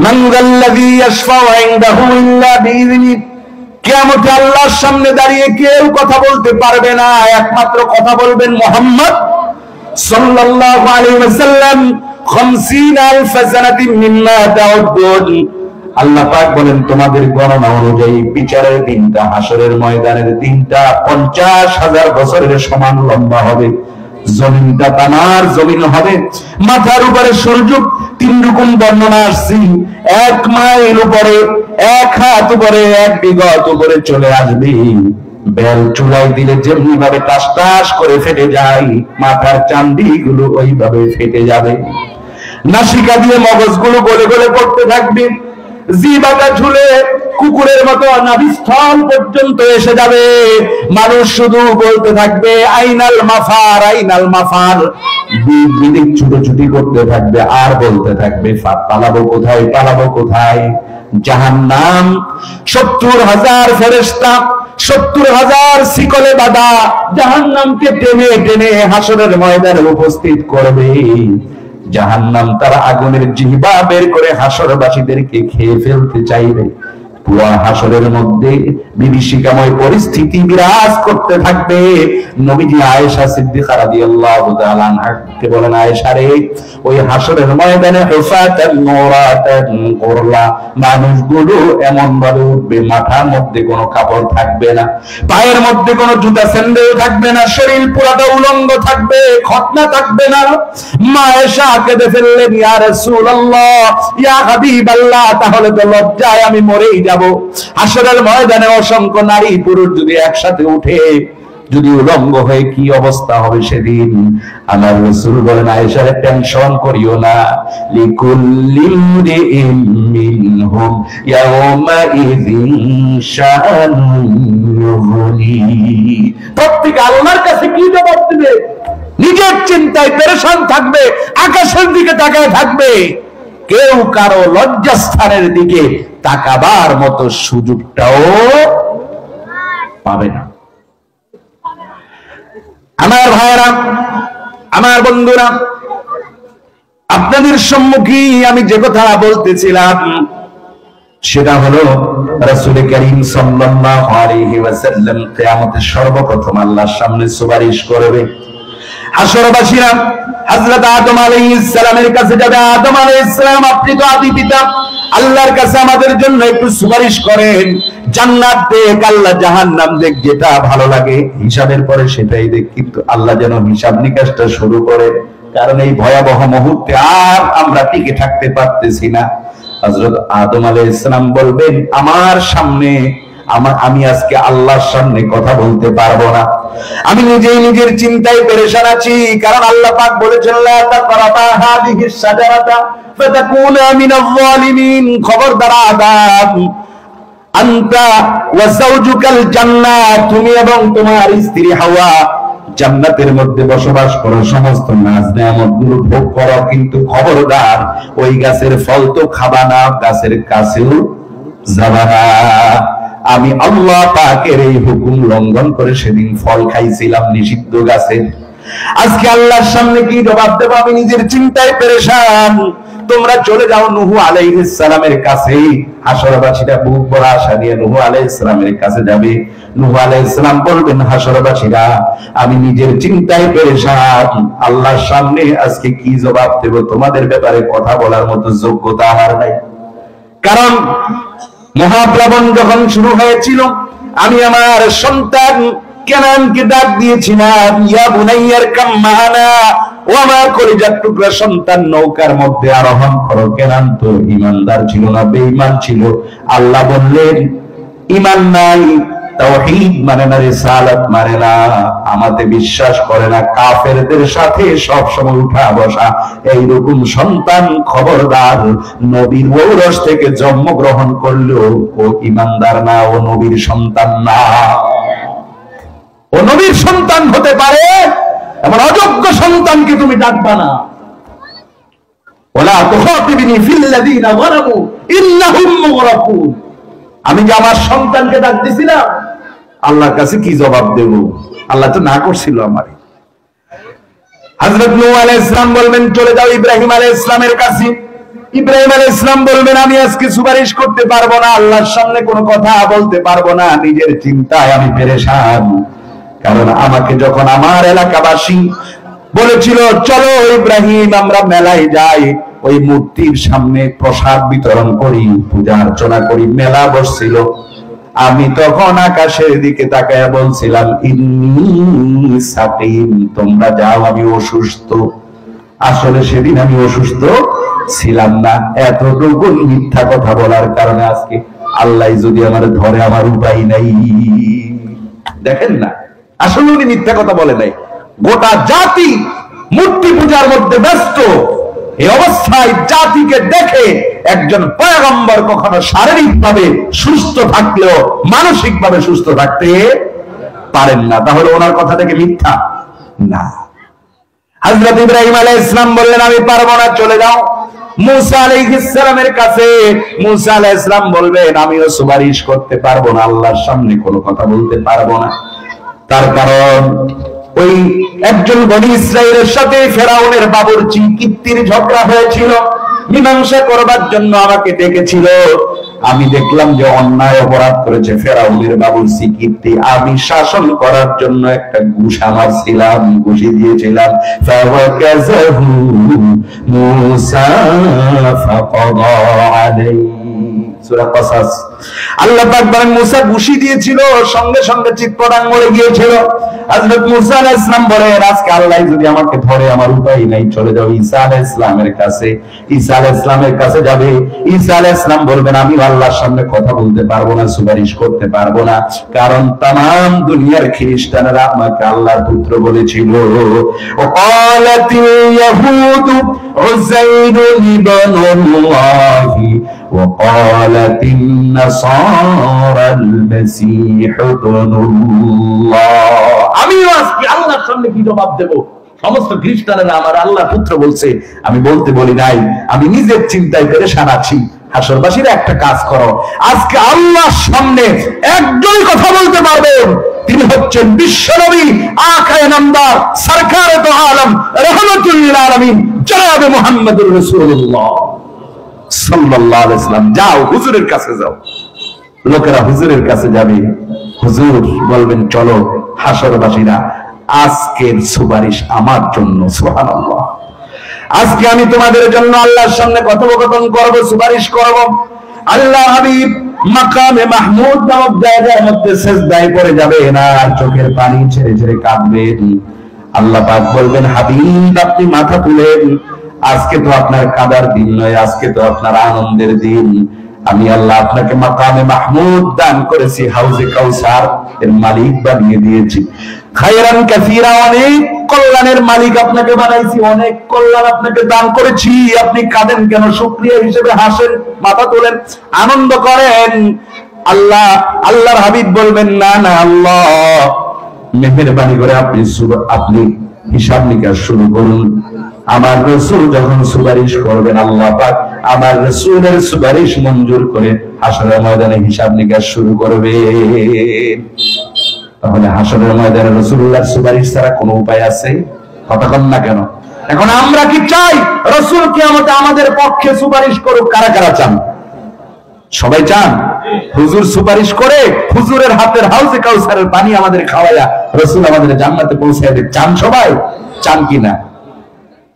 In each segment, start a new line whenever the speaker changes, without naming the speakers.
মান যাল্লাযী ইয়াশফাউ ইনদাহু ইল্লা বিইযনিহি, কিয়ামতে আল্লাহর সামনে দাঁড়িয়ে কেউ কথা বলতে পারবে না, একমাত্র কথা বলবেন মুহাম্মদ সাল্লাল্লাহু আলাইহি ওয়াসাল্লাম। 50000 সানাতিন মিম্মা তাউদ্দুন, আল্লাহ পাক বলেন তোমাদের গণনা অনুযায়ী বিচারের দিনটা, হাসরের ময়দানের দিনটা 50,000 বছরের সমান লম্বা হবে। জমিনটা তামার জমিন হবে, মাথার উপরে সূর্য 3 রকম বর্ণনা আসছে। 1 মাইল উপরে, 1 হাত উপরে, 1 বিঘত উপরে চলে আসবে। বেল চুলাই দিলে যেমনি ভাবে টাস টাস করে ফেটে যায়, মাথার চান্দি গুলো ওইভাবে ফেটে যাবে। নাসিকা দিয়ে মগজগুলো গলে গলে পড়তে থাকবে, জিহ্বাটা ঝুলে কুকুরের মতো নাভিস্থল পর্যন্ত এসে যাবে। মানুষ শুধু বলতে থাকবে আইনাল মাফার, আইনাল মাফার, বিদিক ছুটোছুটি করতে থাকবে আর বলতে থাকবে পালাবো কোথায়, পালাবো কোথায়। জাহান্নাম 70,000 ফেরেশতা, 70,000 শিকলে বাঁধা জাহান্নামকে টেনে টেনে হাসরের ময়দানে উপস্থিত করবে। জাহান্নাম তার আগুনের জিহ্বা বের করে হাসরবাসীদেরকে খেয়ে ফেলতে চাইবে। পুরো হাসরের মধ্যে বিভীষিকাময় পরিস্থিতি বিরাজ করতে থাকবে। নবীজি আয়েশা সিদ্দিকা রাদিয়াল্লাহু তাআলা আনহাকে বলেন, আয়েশা রে, ওই হাসরের ময়দানে হুফাতান নুরাতান কুরলা, মানুষগুলো এমন ভাবে উঠবে মাথার মধ্যে কোনো কাপড় থাকবে না, পায়ের মধ্যে কোনো জুতা স্যান্ডেল থাকবে না, শরীর পুরাটা উলঙ্গ থাকবে, খতনা থাকবে না। মা আয়েশা কেঁদে ফেললেন, ইয়া রাসূলুল্লাহ, ইয়া হাবিবাল্লাহ, তাহলে তো লজ্জায় আমি মরেই যাব। হাসরের ময়দানে অসংখ্য নারী পুরুষ যদি একসাথে উঠে, যদি উলঙ্গ হয়ে কি অবস্থা হবে সেদিন। আমার রাসূল বলেন, আয়েশা টেনশন করিও না, লিকুল্লি ইমরিইম মিনহুম ইয়াওমা ইযিন শাআনুন ইউগনি, প্রত্যেক আল্লাহর কাছে কি জবাব দিবে? নিজের চিন্তায় পেরেশান থাকবে, আকাশের দিকে তাকায় থাকবে, কেউ কারো লজ্জাস্থানের দিকে তাকাবার মতো সুযোগটাও পাবে না। আমার ভাইরা, আমার বন্ধুরা, আপনাদের সম্মুখে আমি যে কথা বলতেছিলাম সেটা হলো রাসূল করিম সাল্লাল্লাহু আলাইহি ওয়াসাল্লাম কিয়ামতে সর্বপ্রথম আল্লাহর সামনে সুপারিশ করবে। হাসরবাসীরা হযরত আদম আলাইহিস সালামের কাছে যাবে, আদম আলাইহিস সালাম, আপনি তো আদি পিতা, আল্লাহর কাছে আমাদের জন্য একটু সুপারিশ করেন। জান্নাত দেখ, আল্লাহ জাহান্নাম দেখ, যেটা ভালো লাগে হিসাবের পরে সেটাই দেখ, কিন্তু আল্লাহ যেন হিসাব নিকাশটা শুরু করে, কারণ এই ভয়াবহ মুহূর্তে আর আমরা টিকে থাকতে পারতেছি না। হযরত আদম আলাইহিস সালাম বলবেন, আমার সামনে আমি আজকে আল্লাহর সামনে কথা বলতে পারবো না, আমি নিজেই নিজের চিন্তায় পেরেশান আছি। কারণ আল্লাহ পাক বলেছেন, লা তাকরাবা হাদিহিস শাজারাতা ফাতাকুনা মিনাজ জালিমিন, খবরদার আদম, আনতা ওয়া যাওজুকাল জান্নাহ, তুমি এবং তোমার স্ত্রী হাওয়া জান্নাতের মধ্যে বসবাস করো, সমস্ত নাজ নেয়ামতগুলো ভোগ করো, কিন্তু খবরদার ওই গাছের ফল তো খাবা না, গাছের কাছেও যাবা না। আমি আল্লাহ পাকের এই হুকুম লঙ্ঘন করে সেদিন ফল খাইছিলাম নিষিদ্ধ গাছের। আজকে আল্লাহর সামনে কি জবাব দেব? আমি নিজের চিন্তায় পেরেশান। তোমরা চলে যাও নূহ আলাইহিস সালামের কাছে। হাসরবাসীরা বুক ভরা আশা নিয়ে নূহ আলাইহিস সালামের কাছে যাবে। নূহ আলাইহিস সালাম বলবেন, হাসরবাসীরা, আমি নিজের চিন্তায় পেরেশান, আল্লাহর সামনে আজকে কি জবাব দেব? তোমাদের ব্যাপারে কথা বলার মতো যোগ্যতা আমার নাই। কারণ মহাপ্লাবন যখন শুরু হয়েছিল, আমি আমার সন্তান কেনানকে ডাক দিয়েছিলাম, ইয়া বুনাইয়ার কাম মা'ানা, ও আমার কলিজার টুকরা সন্তান, নৌকার মধ্যে আরোহণ করো। কেনান তো ঈমানদার ছিল না, বেঈমান ছিল। আল্লাহ বললেন, ঈমান নাই, তাওহীদ মানে না, রিসালাত মানে না, আমাতে বিশ্বাস করে না, কাফেরদের সাথে সব সময় উঠা বসা, এইরকম সন্তান খবরদার। নবীর ঔরস থেকে জন্মগ্রহণ করলেও ও ঈমানদার না, ও নবীর সন্তান না। ও নবীর সন্তান হতে পারে, এমন অযোগ্য সন্তানকে তুমি ডাকবা না। ওয়ালা তুখাতিবিনি ফিল্লাযীনা যালামু ইন্নাহুম মুগরাকুন। আমি যে আমার সন্তানকে ডাক দিছিলাম, আল্লাহর কাছে কি জবাব দেব? আল্লাহ তো না করছিল আমারে। হযরত নূহ আলাইহিস সালাম বলবেন, চলে যাও ইব্রাহিম আলাইহিস সালামের কাছে। ইব্রাহিম আলাইহিস সালাম বলবেন আমি আজকে সুপারিশ করতে পারবো না, আল্লাহর সামনে কোনো কথা বলতে পারবো না, নিজের চিন্তায় আমি পেরেশান। কারণ আমাকে যখন আমার এলাকাবাসী বলেছিল চলো ইব্রাহিম আমরা মেলায় যাই, ওই মূর্তির সামনে প্রসাদ বিতরণ করি, পূজা অর্চনা করি, মেলা বসছিল, আমি তখন আকাশের দিকে তাকায়া বলছিলাম ইন্নী সাকিম, তোমরা যাও আমি অসুস্থ। আসলে সেদিন আমি অসুস্থ ছিলাম না। এতটুকু মিথ্যা কথা বলার কারণে আজকে আল্লাহ যদি আমার ধরে আমার উপায় নাই। দেখেন না, আসলে উনি মিথ্যা কথা বলে নাই। গোটা জাতি মূর্তি পূজার মধ্যে ব্যস্ত, এই অবস্থায় জাতিকে দেখে একজন পয়গম্বর কখনো শারীরিকভাবে সুস্থ থাকলেও মানসিকভাবে সুস্থ থাকতে পারেন না। তাহলে ওনার কথাটাকে মিথ্যা না। হযরত ইব্রাহিম আলাইহিস সালাম বললেন আমি পারবো না, চলে যাও মুসা আলাইহিস সালামের কাছে। মুসা আলাইহিস সালাম বলবেন আমিও সুপারিশ করতে পারবো না, আল্লাহর সামনে কোনো কথা বলতে পারবো না। তার কারণ ওই একজন বনি ইসরাইলের সাথে ফেরাউনের বাবুর্চি কিপ্তির ঝগড়া হয়েছিল, মীমাংসা করবার জন্য আমাকে ডেকেছিল। আমি দেখলাম যে অন্যায় অপরাধ করেছে ফেরাউনের বাবুর্চি কিপ্তি, আমি শাসন করার জন্য একটা ঘুষা মারছিলাম, ঘুষি দিয়েছিলাম। ফাওয়াকাযাহু মূসা ফাকাদা আলাইহি, সূরা কসাস। আল্লাহ পাক বলেন মুসা ঘুষি দিয়েছিল, সঙ্গে সঙ্গে চিৎপটাং মরে গিয়েছিল। হযরত মুসা আলাইহিস সালাম বলেন আজকে আল্লাহ যদি আমাকে ধরে আমার উপায় নাই, চলে যাও ঈসা আলাইহিস সালামের কাছে। ঈসা আলাইহিস সালামের কাছে যাবে, ঈসা আলাইহিস সালাম বলবেন আমি আল্লাহর সামনে কথা বলতে পারবো না, সুপারিশ করতে পারবো না, কারণ তাম দুনিয়ার খ্রিস্টানরা আমাকে আল্লাহর পুত্র বলেছিল। ওয়াকালাতিল ইয়াহুদু উযাইরু ইবনুল্লাহি ওয়াকালাতিন নাসারাল মাসীহ ইবনুল্লাহ। আমিও আজকে আল্লাহর সামনে কি জবাব দেব? সমস্ত খ্রিস্টানেরা আমার আল্লাহ পুত্র বলছে, আমি বলতে বলি নাই, আমি নিজের চিন্তায় পেরেশান আছি। হাসরবাসীরা একটা কাজ করো, আজকে আল্লাহর সামনে একজনই কথা বলতে পারবেন, তিনি হচ্ছেন বিশ্বনবী আকায়ে নামদার সরকারে তো আলম রাহমাতুল লিল আলামিন জনাবে মুহাম্মদুর রাসূলুল্লাহ সাল্লাল্লাহু আলাইহি ওয়াসাল্লাম। যাও হুজুরের কাছে যাও। লোকেরা হুজুরের কাছে যাবে, হুজুর বলবেন চলো হাসরবাসীরা আজকের সুপারিশ আমার জন্য, সুবহানাল্লাহ, আজকে আমি তোমাদের জন্য আল্লাহর সামনে কথোপকথন করব, সুপারিশ করব। আল্লাহ হাবিব মাকামে মাহমুদ নামক জায়গার মধ্যে সিজদায় পড়ে যাবেন আর চোখের পানি ছেড়ে ছেড়ে কাঁদবেন। আল্লাহ পাক বলবেন হাবিব আপনি মাথা তুলেন, আজকে তো আপনার কাঁদার দিন নয়, আজকে তো আপনার আনন্দের দিন। আমি আল্লাহ আপনাকে মাকামে মাহমুদ দান করেছি, হাউজে কাউসার এর মালিক বানিয়ে দিয়েছি, খায়রান কাসীরা, অনেক কল্যাণের মালিক আপনাকে বানাইছি, অনেক কল্যাণ আপনাকে দান করেছি। আপনি কাঁদেন কেন? শুকরিয়া হিসেবে হাসেন, মাথা তোলেন, আনন্দ করেন। আল্লাহর হাবিব বলবেন না না আল্লাহ মেহেরবানি করে আপনি হিসাব নিকাশ শুরু করুন। আমার রাসূল যখন সুপারিশ করবেন আল্লাহ পাক আমার রাসূলের সুপারিশ মঞ্জুর করে হাসরের ময়দানে হিসাব নিকাশ শুরু করবে। তাহলে হাসরের ময়দানে রাসূলুল্লাহর সুপারিশ ছাড়া কোনো উপায় আছে? কথা কন না কেন? এখন আমরা কি চাই রাসূল কিয়ামতে আমাদের পক্ষে সুপারিশ করুক? কারা কারা চান? সবাই চান হুজুর সুপারিশ করে হুজুরের হাতের হাউজে কাউসারের পানি আমাদের খাওয়ায়া রাসূল আমাদের জান্নাতে পৌঁছায় দেয়। চান সবাই? চান কিনা?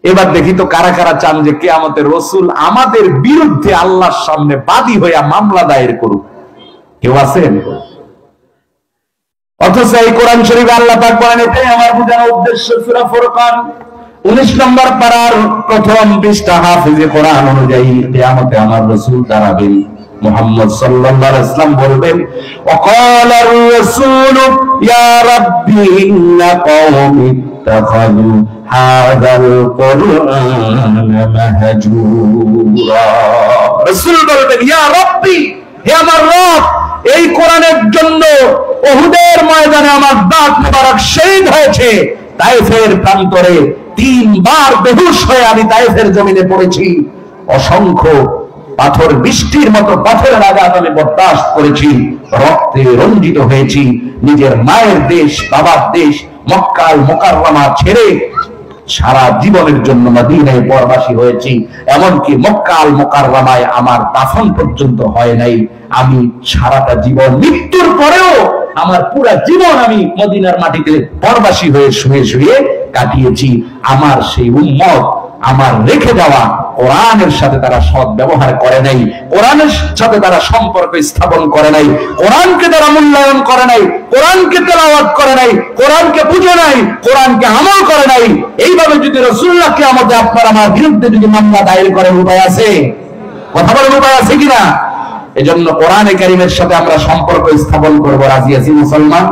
এবার দেখি তো কারা কারা চান যে কিয়ামতের রাসূল আমাদের বিরুদ্ধে আল্লাহর সামনে বাদী হইয়া মামলা দায়ের করুক। কেউ আছেন? অথচ এই কোরআন শরীফে আল্লাহ পাক বলেন, এটাই আমার বোঝানোর উদ্দেশ্য। সূরা ফুরকান 19 নম্বর পারার প্রথম পৃষ্ঠা, হাফিজে কোরআন অনুযায়ী কিয়ামতে আমার রাসূল দাঁড়াবেন। মুহাম্মদ সাল্লাল্লাহু আলাইহি ওয়াসাল্লাম বলবেন, ওয়াকালার রাসূল ইয়া রাব্বি ইন্না কওমি ইত্তাখাযু হাযাল কুরআনা মাহজুরা। রাসূল বলবেন, ইয়া রাব্বি, হে আমার রব, এই কোরআনের জন্য উহুদের ময়দানে আমার দাঁত মোবারক শহীদ হয়েছে। তায়েফের প্রান্তরে 3 বার বেহুশ হয়ে আমি তায়েফের জমিনে পড়েছি। অসংখ্য পাথর বৃষ্টির মতো পাথরের আঘাত আমি বরদাস্ত করেছি, রক্তে রঞ্জিত হয়েছি। নিজের মায়ের দেশ, বাবার দেশ মক্কা আল মুকাররমা ছেড়ে সারা জীবনের জন্য মদিনায় পরবাসী হয়েছি, এমনকি মক্কা আল মুকাররমায় আমার দাফন পর্যন্ত হয় নাই। আমি সারাটা জীবন, মৃত্যুর পরেও আমার পুরা জীবন আমি মদিনার মাটিতে পরবাসী হয়ে শুয়ে শুয়ে কাটিয়েছি। আমার সেই উম্মত আমার রেখে যাওয়া কোরআনের সাথে তারা সৎ ব্যবহার করে নাই, কোরআনের সাথে তারা সম্পর্ক স্থাপন করে নাই, কোরআনকে তারা মূল্যায়ন করে নাই, কোরআনকে তেলাওয়াত করে নাই, কোরআনকে বুঝে নাই, কোরআনকে আমল করে নাই। এইভাবে যদি রাসূলুল্লাহ কিয়ামতে আপনার আমার বিরুদ্ধে যদি মামলা দায়ের করার উপায় আছে? কথা বলার উপায় আছে কিনা? এজন্য কোরআনে কারীমের সাথে আমরা সম্পর্ক স্থাপন করব। রাজি আছি মুসলমান?